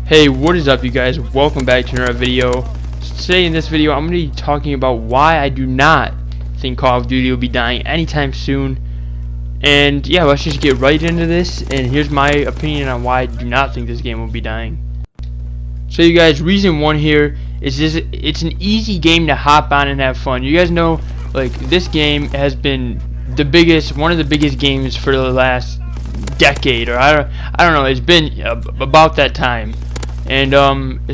Hey, what is up you guys? Welcome back to another video. Today in this video I'm going to be talking about why I do not think Call of Duty will be dying anytime soon. And yeah, let's just get right into this, and here's my opinion on why I do not think this game will be dying. So you guys, reason one here is it's an easy game to hop on and have fun. You guys know, like, this game has been one of the biggest games for the last decade, or I don't know, it's been about that time. And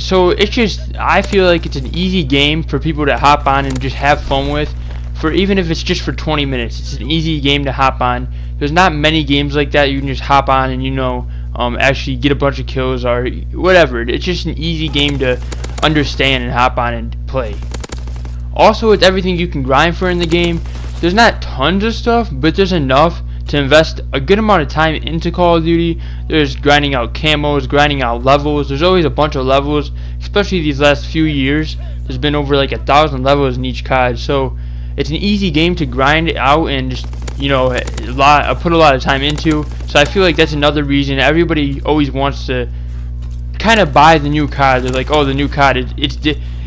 so it's just, I feel like it's an easy game for people to hop on and just have fun with, for even if it's just for 20 minutes. It's an easy game to hop on. There's not many games like that you can just hop on and actually get a bunch of kills or whatever. It's just an easy game to understand and hop on and play. Also, with everything you can grind for in the game, there's not tons of stuff, but there's enough to invest a good amount of time into Call of Duty. There's grinding out camos, grinding out levels. There's always a bunch of levels, especially these last few years. There's been over like 1,000 levels in each COD, so it's an easy game to grind out and just put a lot of time into. So I feel like that's another reason everybody always wants to kind of buy the new COD. They're like, oh, the new COD,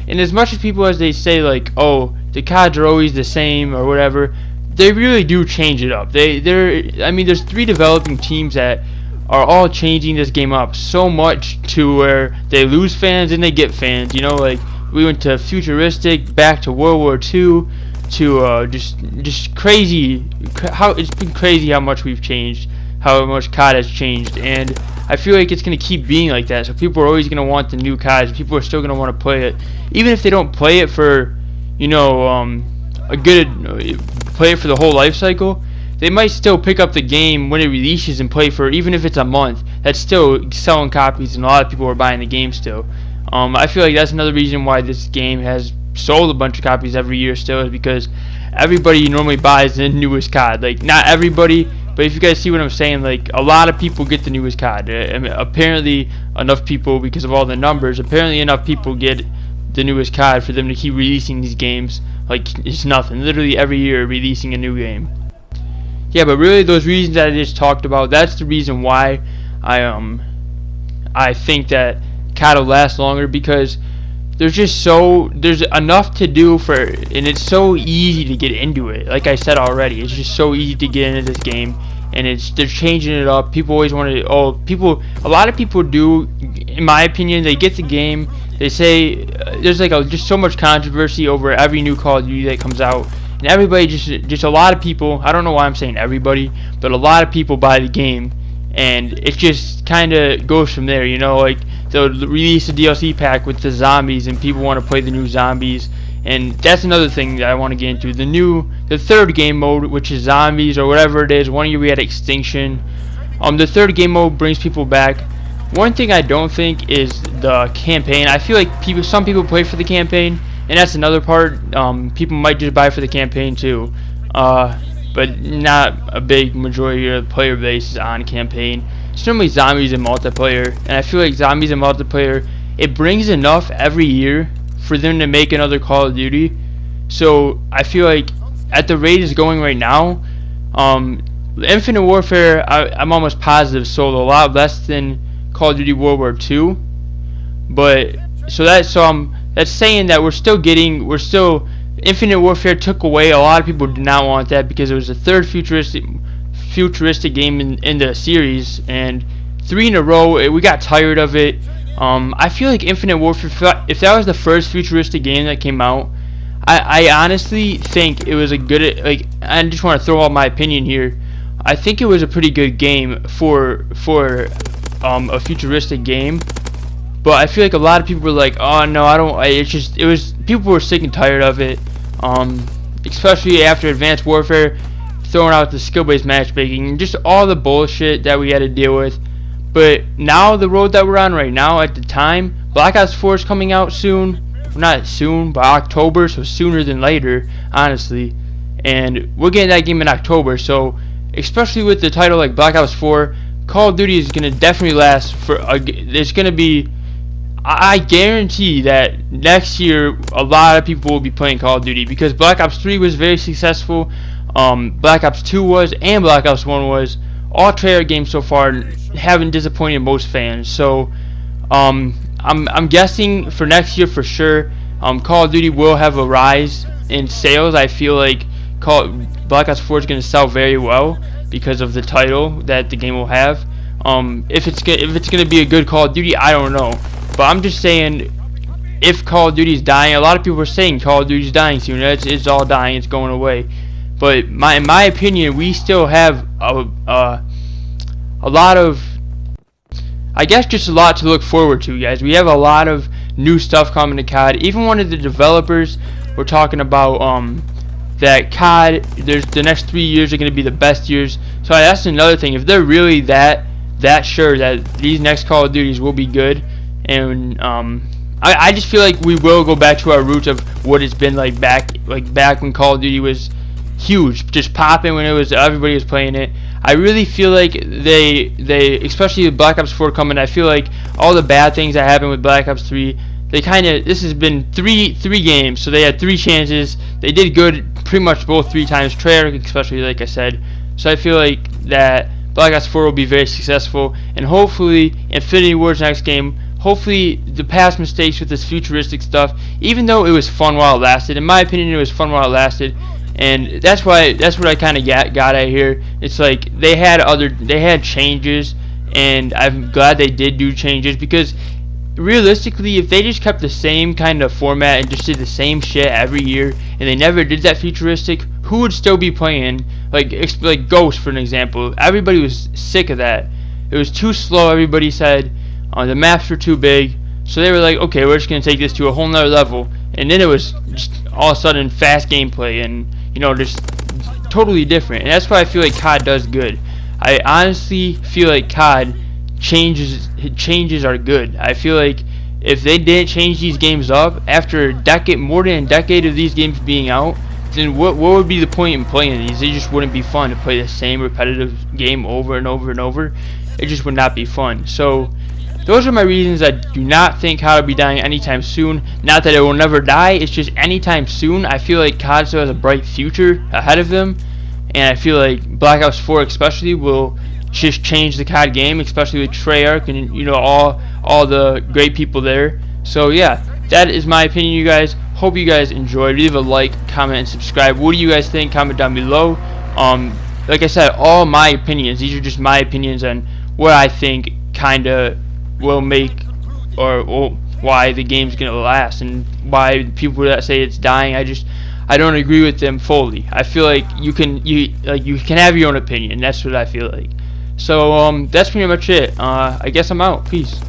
and as much as people as they say like, oh, the CODs are always the same or whatever, they really do change it up. I mean, there's 3 developing teams that are all changing this game up so much to where they lose fans and they get fans. Like, we went to futuristic, back to World War II, to just crazy. It's been crazy how much we've changed, how much COD has changed, and I feel like it's gonna keep being like that. So people are always gonna want the new CODs. People are still gonna want to play it, even if they don't play it for play it for the whole life cycle. They might still pick up the game when it releases and play for, even if it's a month. That's still selling copies, and a lot of people are buying the game still. I feel like that's another reason why this game has sold a bunch of copies every year still, is because everybody normally buys the newest COD. Like, not everybody, but if you guys see what I'm saying, like, a lot of people get the newest COD. I mean, apparently enough people, because of all the numbers, apparently enough people get the newest COD for them to keep releasing these games like it's nothing. Literally every year releasing a new game. Yeah, but really those reasons that I just talked about, that's the reason why I think that COD will last longer, because there's enough to do and it's so easy to get into it. Like I said already, it's just so easy to get into this game, and they're changing it up. People always want to, a lot of people do, in my opinion, they get the game, they say there's like just so much controversy over every new Call of Duty that comes out, and everybody just a lot of people, I don't know why I'm saying everybody, but a lot of people buy the game, and it just kind of goes from there. Like, they'll release a DLC pack with the zombies, and people want to play the new zombies. And that's another thing that I want to get into. The third game mode, which is zombies or whatever it is. One year we had extinction. The third game mode brings people back. One thing I don't think is the campaign. I feel like some people play for the campaign, and that's another part. People might just buy for the campaign too, but not a big majority of the player base is on campaign. It's normally zombies and multiplayer, and I feel like zombies and multiplayer, it brings enough every year for them to make another Call of Duty. So I feel like at the rate it's going right now, Infinite Warfare, I'm almost positive sold a lot less than Call of Duty World War II. But that's saying that we're still Infinite Warfare took away. A lot of people did not want that because it was the third futuristic game in the series, and 3 in a row. We got tired of it. I feel like Infinite Warfare, if that was the first futuristic game that came out, I honestly think it was a good, like, I just want to throw out my opinion here. I think it was a pretty good game for a futuristic game, but I feel like a lot of people were like, oh no, I don't. People were sick and tired of it, especially after Advanced Warfare throwing out the skill-based matchmaking and just all the bullshit that we had to deal with. But now, the road that we're on right now, at the time, Black Ops 4 is coming out soon. Well, not soon, but October, so sooner than later, honestly. And we're getting that game in October, so especially with the title like Black Ops 4, Call of Duty is going to definitely last for, there's going to be, I guarantee that next year a lot of people will be playing Call of Duty, because Black Ops 3 was very successful, Black Ops 2 was, and Black Ops 1 was. All trailer games so far haven't disappointed most fans, so I'm guessing for next year for sure. Call of Duty will have a rise in sales. I feel like Black Ops 4 is going to sell very well because of the title that the game will have. If it's going to be a good Call of Duty, I don't know. But I'm just saying, if Call of Duty is dying, a lot of people are saying Call of Duty is dying soon. It's all dying. It's going away. But in my opinion, we still have a lot of, I guess, just a lot to look forward to, guys. We have a lot of new stuff coming to COD. Even one of the developers were talking about that COD, the next 3 years are going to be the best years. So that's another thing. If they're really that sure that these next Call of Duties will be good, and I just feel like we will go back to our roots of what it's been like back when Call of Duty was huge, just popping when everybody was playing it. I really feel like they especially with Black Ops 4 coming, I feel like all the bad things that happened with Black Ops 3, this has been three games, so they had 3 chances. They did good pretty much both 3 times. Treyarch especially, like I said. So I feel like that Black Ops 4 will be very successful, and hopefully Infinity Ward's next game, hopefully the past mistakes with this futuristic stuff, even though it was fun while it lasted, in my opinion it was fun while it lasted, and that's what I kind of got at here. It's like they had changes, and I'm glad they did do changes, because realistically, if they just kept the same kind of format and just did the same shit every year, and they never did that futuristic, who would still be playing? Like Ghost, for an example. Everybody was sick of that. It was too slow, everybody said. The maps were too big, so they were like, okay, we're just gonna take this to a whole nother level. And then it was just all of a sudden fast gameplay, and just totally different. And that's why I feel like COD does good. I honestly feel like COD changes are good. I feel like if they didn't change these games up after more than a decade of these games being out, then what would be the point in playing these? They just wouldn't be fun to play the same repetitive game over and over and over. It just would not be fun. So those are my reasons. I do not think COD will be dying anytime soon. Not that it will never die, it's just anytime soon. I feel like COD still has a bright future ahead of them, and I feel like Black Ops 4 especially will just change the COD game, especially with Treyarch and all the great people there. So yeah, that is my opinion, you guys. Hope you guys enjoyed. Leave a like, comment, and subscribe. What do you guys think? Comment down below. Like I said, all my opinions. These are just my opinions on what I think kinda will make or why the game's gonna last, and why people that say it's dying, I don't agree with them fully. I feel like you can have your own opinion. That's what I feel like. So that's pretty much it. I guess I'm out. Peace.